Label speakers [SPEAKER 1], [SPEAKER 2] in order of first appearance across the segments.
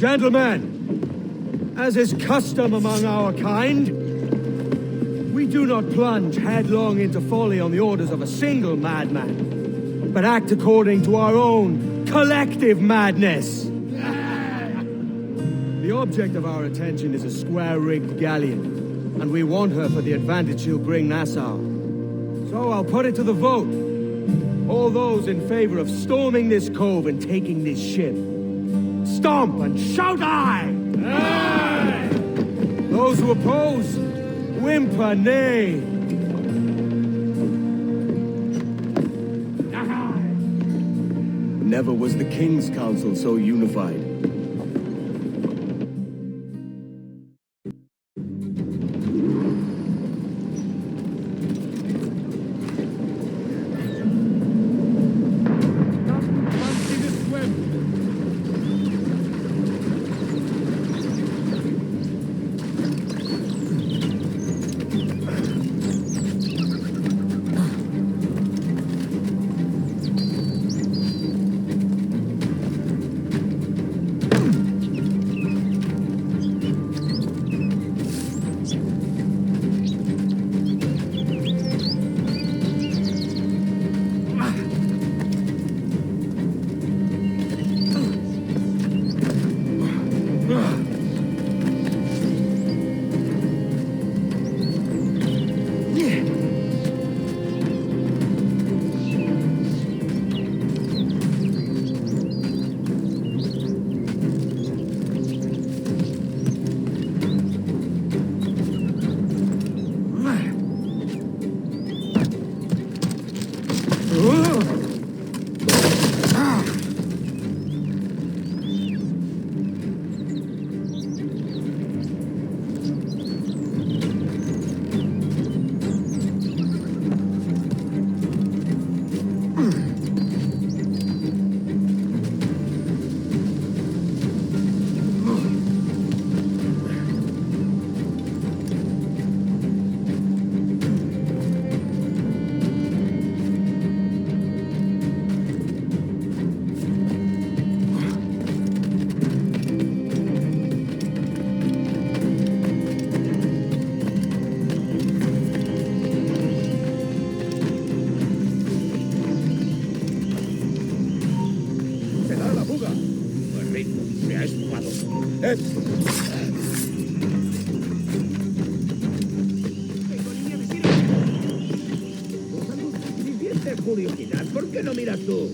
[SPEAKER 1] Gentlemen, as is custom among our kind, we do not plunge headlong into folly on the orders of a single madman, but act according to our own collective madness. The object of our attention is a square-rigged galleon, and we want her for the advantage she'll bring Nassau. So I'll put it to the vote. All those in favor of storming this cove and taking this ship, stomp and shout aye! Aye! Those who oppose, whimper nay.
[SPEAKER 2] Never was the King's Council so unified.
[SPEAKER 3] ¿Por qué no miras tú?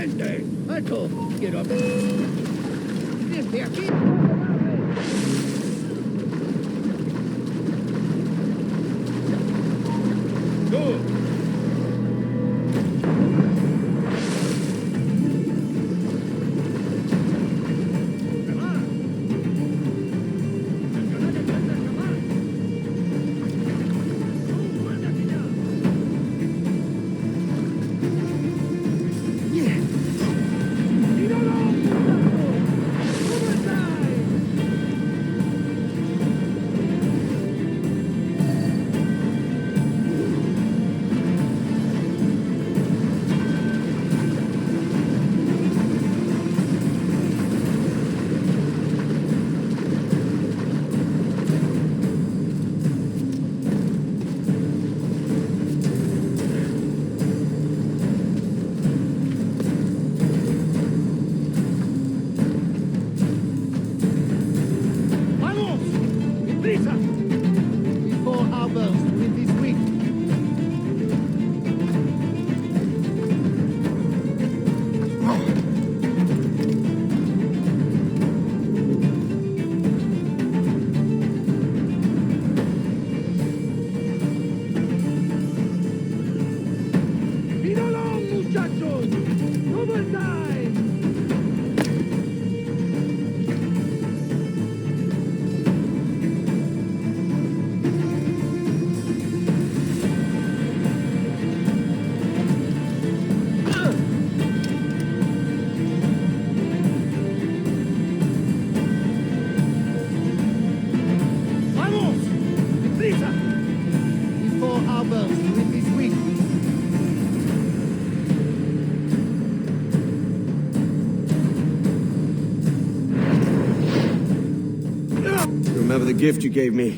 [SPEAKER 3] ¡Detente! ¡Alto! ¡Quiero hablar! ¡Desde aquí! ¡Tú!
[SPEAKER 1] Remember the gift you gave me?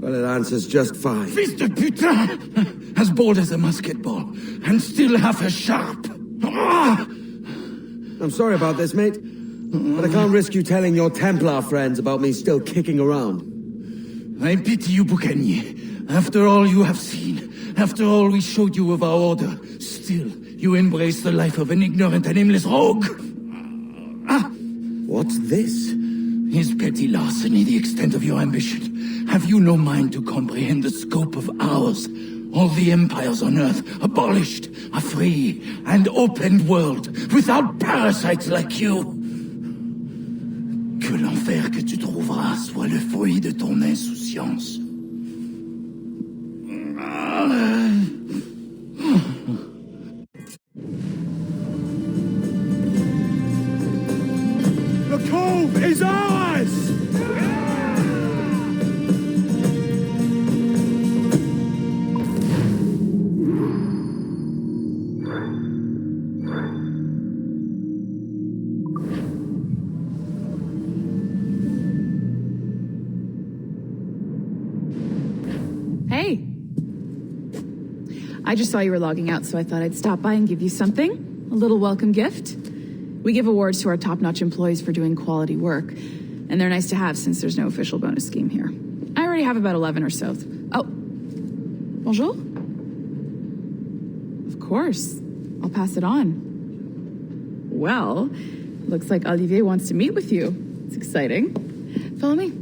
[SPEAKER 1] Well, it answers just fine.
[SPEAKER 4] Fils de putain! As bold as a musket ball, and still half as sharp.
[SPEAKER 1] I'm sorry about this, mate, but I can't risk you telling your Templar friends about me still kicking around.
[SPEAKER 4] I pity you, Boucanier. After all you have seen, after all we showed you of our order, still you embrace the life of an ignorant and aimless rogue.
[SPEAKER 1] What's this?
[SPEAKER 4] Is petty larceny the extent of your ambition? Have you no mind to comprehend the scope of ours? All the empires on Earth abolished, a free and open world, without parasites like you. Que l'enfer que tu trouveras soit le fruit de ton insouciance.
[SPEAKER 1] The cove is ours!
[SPEAKER 5] Hey. I just saw you were logging out, so I thought I'd stop by and give you something. A little welcome gift. We give awards to our top-notch employees for doing quality work, and they're nice to have since there's no official bonus scheme here. I already have about 11 or so. Oh. Bonjour? Of course. I'll pass it on. Well, looks like Olivier wants to meet with you. It's exciting. Follow me.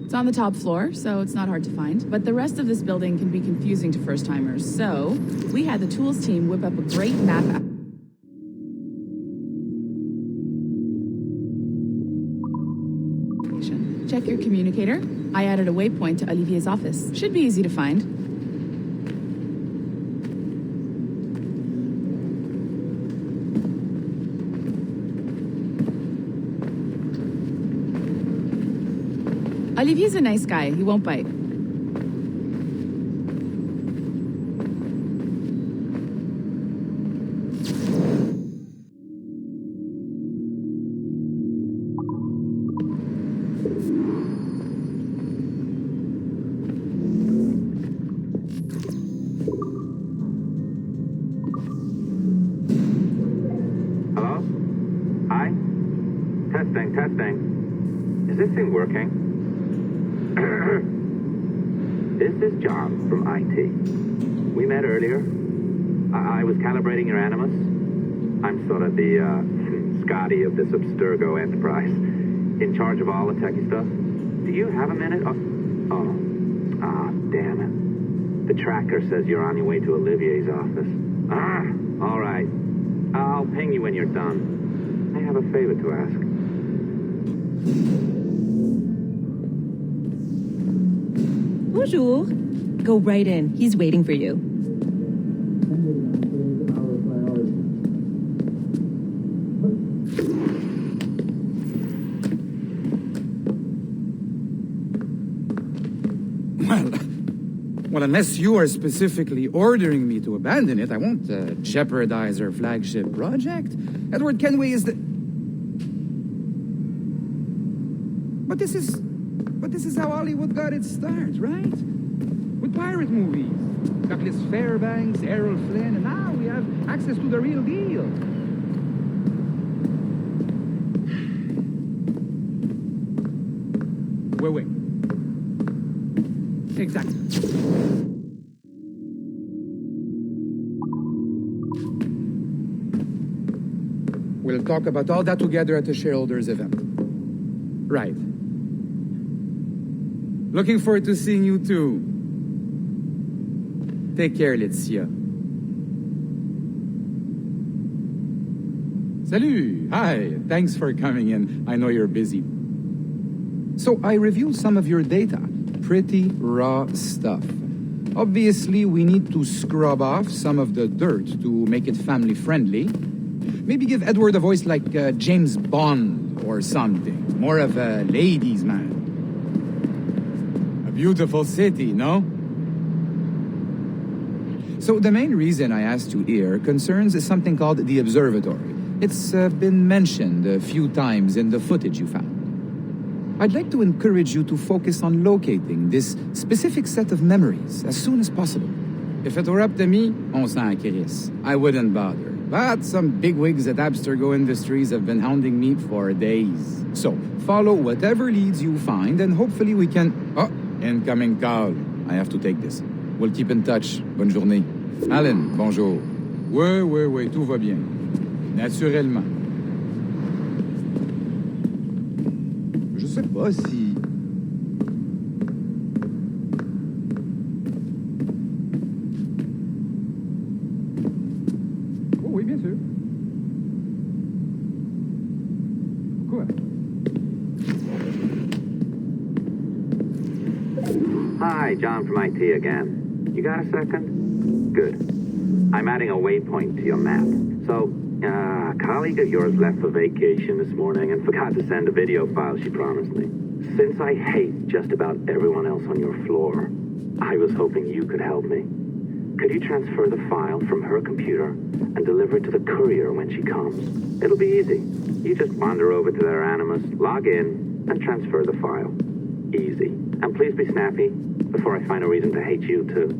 [SPEAKER 5] It's on the top floor, so it's not hard to find. But the rest of this building can be confusing to first-timers, so we had the tools team whip up a great map. Check your communicator. I added a waypoint to Olivier's office. Should be easy to find. Olivier's a nice guy. He won't bite.
[SPEAKER 6] Hello? Hi? Testing. Is this thing working? This is John from IT. We met earlier. I was calibrating your animus. I'm sort of the Scotty of this Abstergo enterprise, in charge of all the techie stuff. Do you have a minute? Damn it. The tracker says you're on your way to Olivier's office. All right. I'll ping you when you're done. I have a favor to ask.
[SPEAKER 7] Bonjour. Go right in. He's waiting for you.
[SPEAKER 8] Well, unless you are specifically ordering me to abandon it, I won't jeopardize our flagship project. Edward Kenway is the... But this is how Hollywood got its start, right? With pirate movies. Douglas Fairbanks, Errol Flynn, and now we have access to the real deal. Wait. Exactly. We'll talk about all that together at the shareholders event. Right. Looking forward to seeing you too. Take care, Laetitia. Salut! Hi! Thanks for coming in. I know you're busy. So I reviewed some of your data. Pretty raw stuff. Obviously, we need to scrub off some of the dirt to make it family-friendly. Maybe give Edward a voice like James Bond or something. More of a ladies' man. A beautiful city, no? So the main reason I asked you here concerns something called the observatory. It's been mentioned a few times in the footage you found. I'd like to encourage you to focus on locating this specific set of memories as soon as possible. If it were up to me, on s'en crisse. I wouldn't bother. But some bigwigs at Abstergo Industries have been hounding me for days. So, follow whatever leads you find and hopefully we can... Oh, incoming call. I have to take this. We'll keep in touch. Bonne journée. Alan, bonjour. Oui, tout va bien. Naturellement. Je sais pas si... Oh oui, bien sûr. Quoi?
[SPEAKER 6] Hi, John from IT again. You got a second? Good. I'm adding a waypoint to your map. So, a colleague of yours left for vacation this morning and forgot to send a video file she promised me. Since I hate just about everyone else on your floor, I was hoping you could help me. Could you transfer the file from her computer and deliver it to the courier when she comes? It'll be easy. You just wander over to their Animus, log in, and transfer the file. Easy. And please be snappy before I find a reason to hate you too.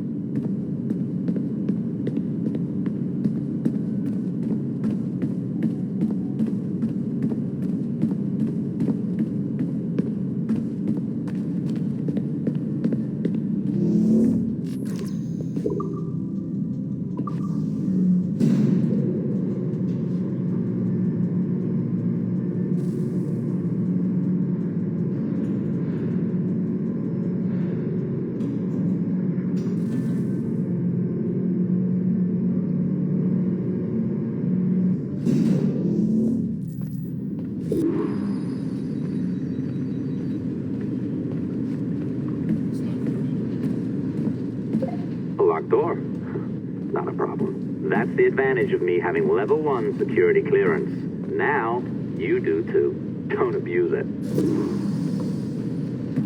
[SPEAKER 6] Door? Not a problem. That's the advantage of me having level 1 security clearance. Now, you do too. Don't abuse it.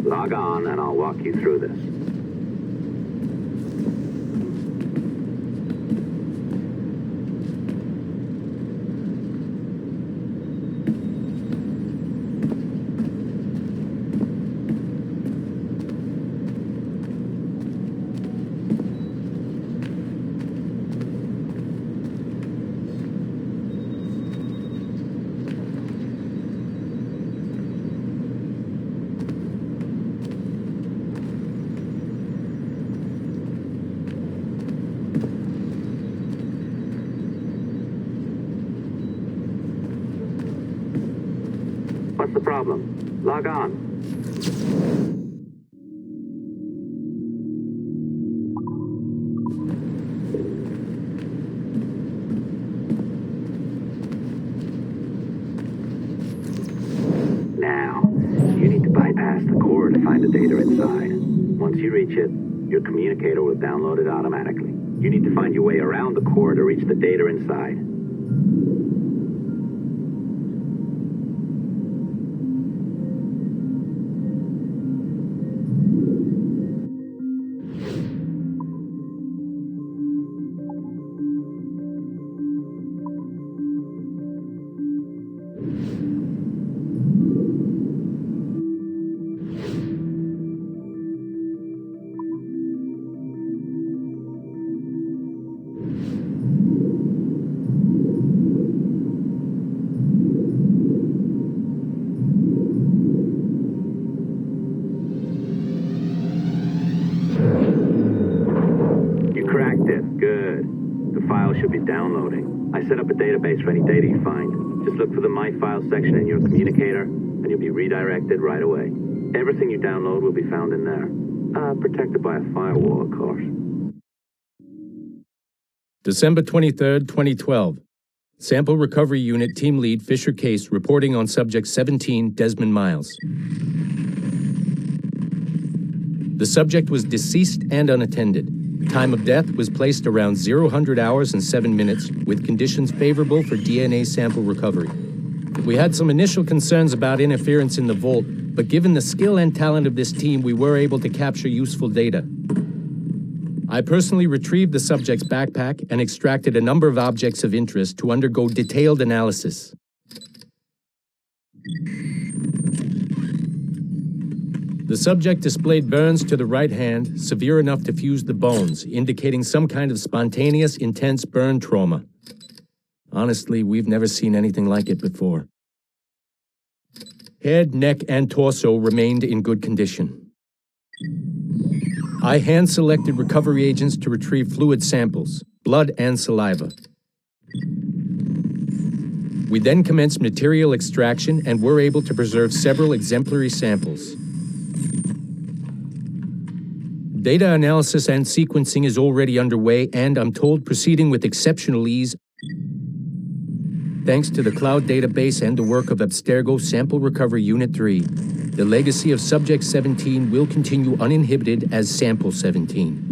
[SPEAKER 6] Log on and I'll walk you through this. the problem? Log on. Now, you need to bypass the core to find the data inside. Once you reach it, your communicator will download it automatically. You need to find your way around the core to reach the data inside. Should be downloading. I set up a database for any data you find. Just look for the My Files section in your communicator, and you'll be redirected right away. Everything you download will be found in there. Protected by a firewall, of course.
[SPEAKER 9] December 23rd, 2012. Sample Recovery Unit Team Lead Fisher Case reporting on Subject 17, Desmond Miles. The subject was deceased and unattended. Time of death was placed around 00 hours and 7 minutes, with conditions favorable for DNA sample recovery. We had some initial concerns about interference in the vault, but given the skill and talent of this team, we were able to capture useful data. I personally retrieved the subject's backpack and extracted a number of objects of interest to undergo detailed analysis. The subject displayed burns to the right hand, severe enough to fuse the bones, indicating some kind of spontaneous, intense burn trauma. Honestly, we've never seen anything like it before. Head, neck, and torso remained in good condition. I hand-selected recovery agents to retrieve fluid samples, blood and saliva. We then commenced material extraction and were able to preserve several exemplary samples. Data analysis and sequencing is already underway, and I'm told proceeding with exceptional ease thanks to the cloud database and the work of Abstergo Sample Recovery Unit 3. The legacy of Subject 17 will continue uninhibited as Sample 17.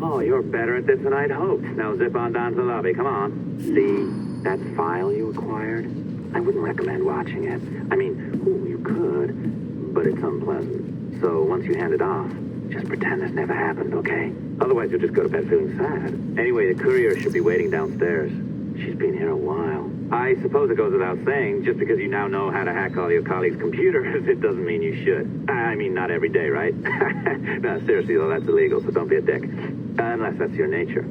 [SPEAKER 6] Oh, you're better at this than I'd hoped. Now zip on down to the lobby. Come on. See that file you acquired? I wouldn't recommend watching it. I mean, you could, but it's unpleasant. So once you hand it off, just pretend this never happened, okay? Otherwise, you'll just go to bed feeling sad. Anyway, the courier should be waiting downstairs. She's been here a while. I suppose it goes without saying, just because you now know how to hack all your colleagues' computers, it doesn't mean you should. I mean, not every day, right? No, seriously, though, that's illegal, so don't be a dick. Unless that's your nature.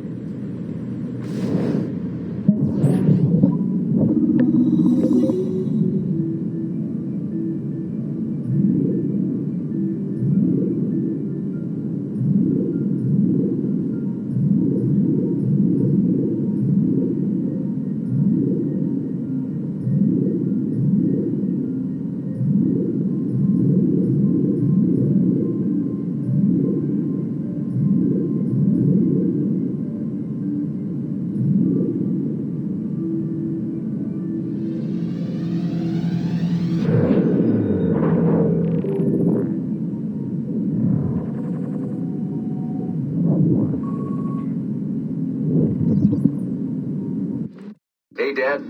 [SPEAKER 10] Hey, Dad.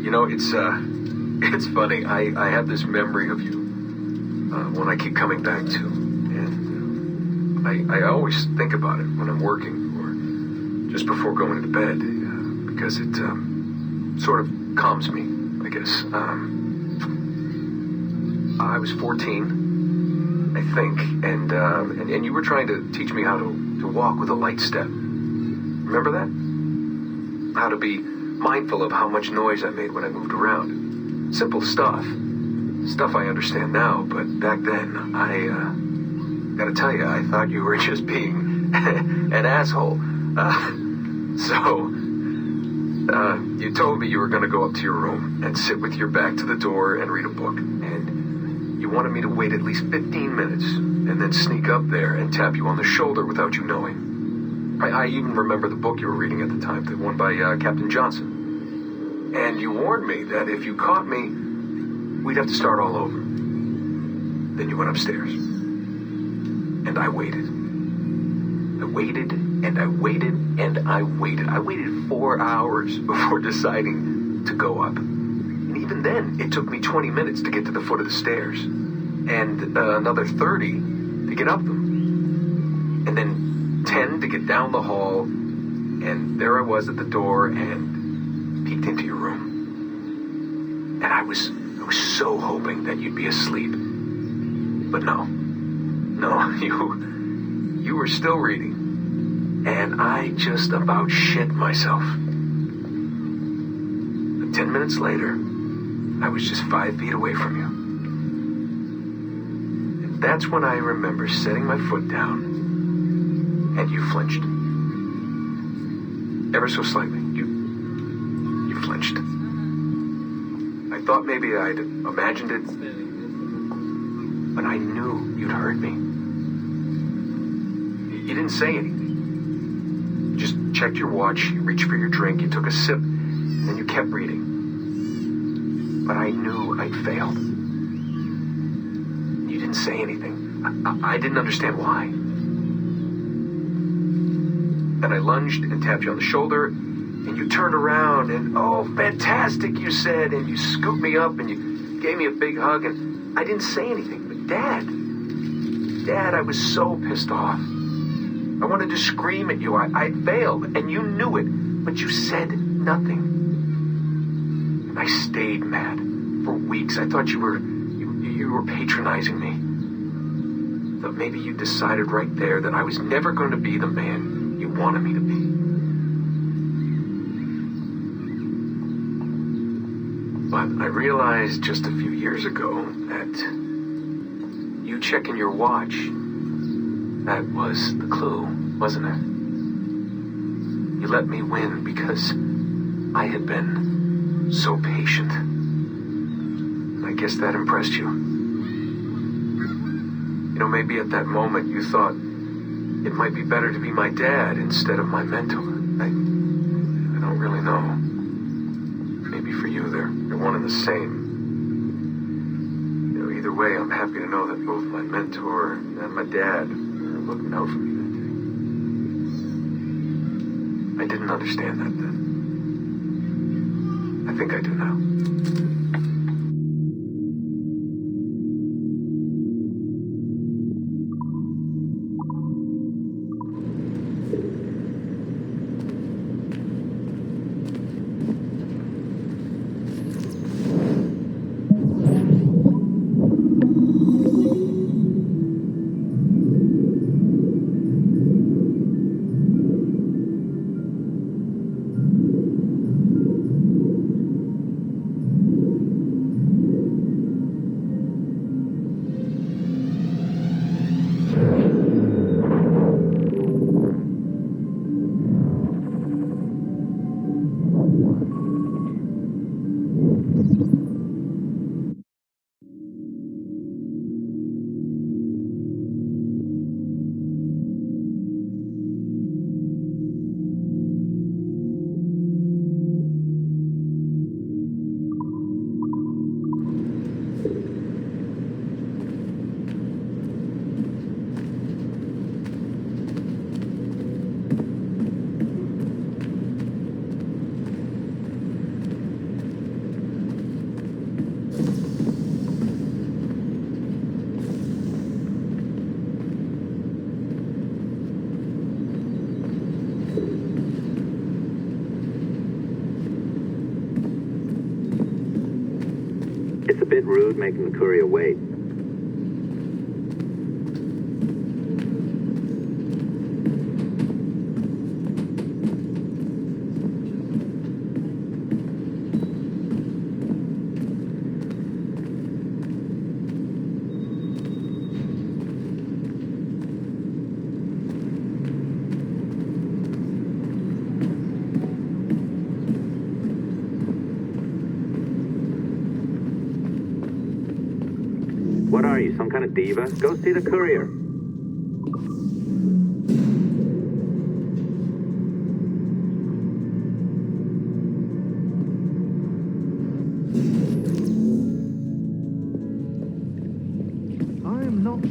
[SPEAKER 10] You know, it's funny. I have this memory of you, one I keep coming back to. And I always think about it when I'm working or just before going to bed, because it sort of calms me, I guess. I was 14, I think, and you were trying to teach me how to walk with a light step. Remember that? How to be mindful of how much noise I made when I moved around. Simple stuff. Stuff I understand now, but back then, I gotta tell you, I thought you were just being an asshole. You told me you were going to go up to your room and sit with your back to the door and read a book. And you wanted me to wait at least 15 minutes and then sneak up there and tap you on the shoulder without you knowing. I even remember the book you were reading at the time, the one by Captain Johnson. And you warned me that if you caught me, we'd have to start all over. Then you went upstairs. And I waited. I waited, and I waited, and I waited. I waited 4 hours before deciding to go up. And even then, it took me 20 minutes to get to the foot of the stairs. And another 30 to get up them. And then 10 to get down the hall. And there I was at the door and peeked into your room. And I was so hoping that you'd be asleep. But no, you were still reading. And I just about shit myself. But 10 minutes later, I was just 5 feet away from you. And that's when I remember setting my foot down, and you flinched. Ever so slightly, you flinched. I thought maybe I'd imagined it, but I knew you'd heard me. You didn't say anything. You just checked your watch, you reached for your drink, you took a sip, and then you kept reading. But I knew I'd failed. You didn't say anything. I didn't understand why. Then I lunged and tapped you on the shoulder, and you turned around, and oh, fantastic, you said, and you scooped me up, and you gave me a big hug, and I didn't say anything. But Dad, I was so pissed off. I wanted to scream at you. I failed, and you knew it, but you said nothing. And I stayed mad for weeks. I thought you were patronizing me. But maybe you decided right there that I was never going to be the man you wanted me to be. But I realized just a few years ago that you checking your watch, that was the clue, wasn't it? You let me win because I had been so patient. I guess that impressed you. You know, maybe at that moment you thought it might be better to be my dad instead of my mentor. I don't really know. Maybe for you they're one and the same. You know, either way, I'm happy to know that both my mentor and my dad are looking out for me that day. I didn't understand that then. I think I do now.
[SPEAKER 6] It's a bit rude making the courier wait. What are you, some kind of diva? Go see the courier.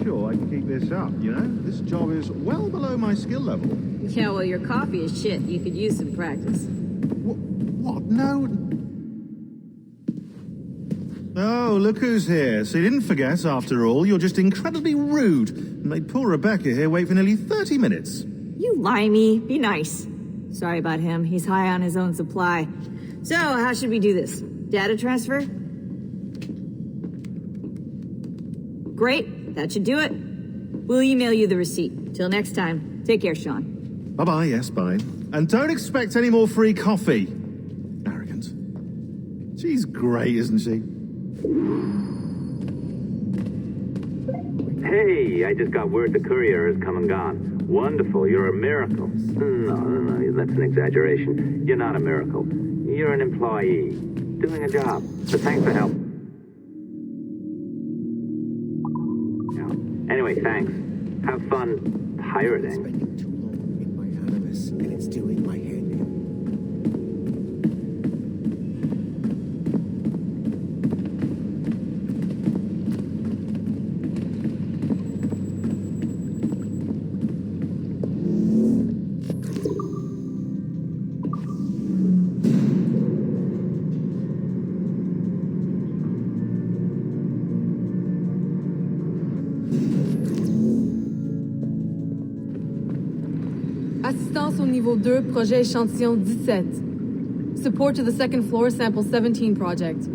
[SPEAKER 11] Sure I can keep this up, you know? This job is well below my skill level.
[SPEAKER 12] Yeah, well, your coffee is shit. You could use some practice.
[SPEAKER 11] What? No. Oh, look who's here. So you didn't forget, after all. You're just incredibly rude and made poor Rebecca here wait for nearly 30 minutes.
[SPEAKER 12] You limey. Be nice. Sorry about him. He's high on his own supply. So, how should we do this? Data transfer? Great. That should do it. We'll email you the receipt. Till next time. Take care, Sean.
[SPEAKER 11] Bye-bye, yes, bye. And don't expect any more free coffee. Arrogant. She's great, isn't she?
[SPEAKER 6] Hey, I just got word the courier has come and gone. Wonderful, you're a miracle. No, that's an exaggeration. You're not a miracle. You're an employee. Doing a job. But thanks for help. Anyway, thanks. Have fun pirating.
[SPEAKER 2] Spending too long in my animus, and it's doing my head in.
[SPEAKER 13] Assistance au niveau 2, projet échantillon 17. Support to the second floor sample 17 project.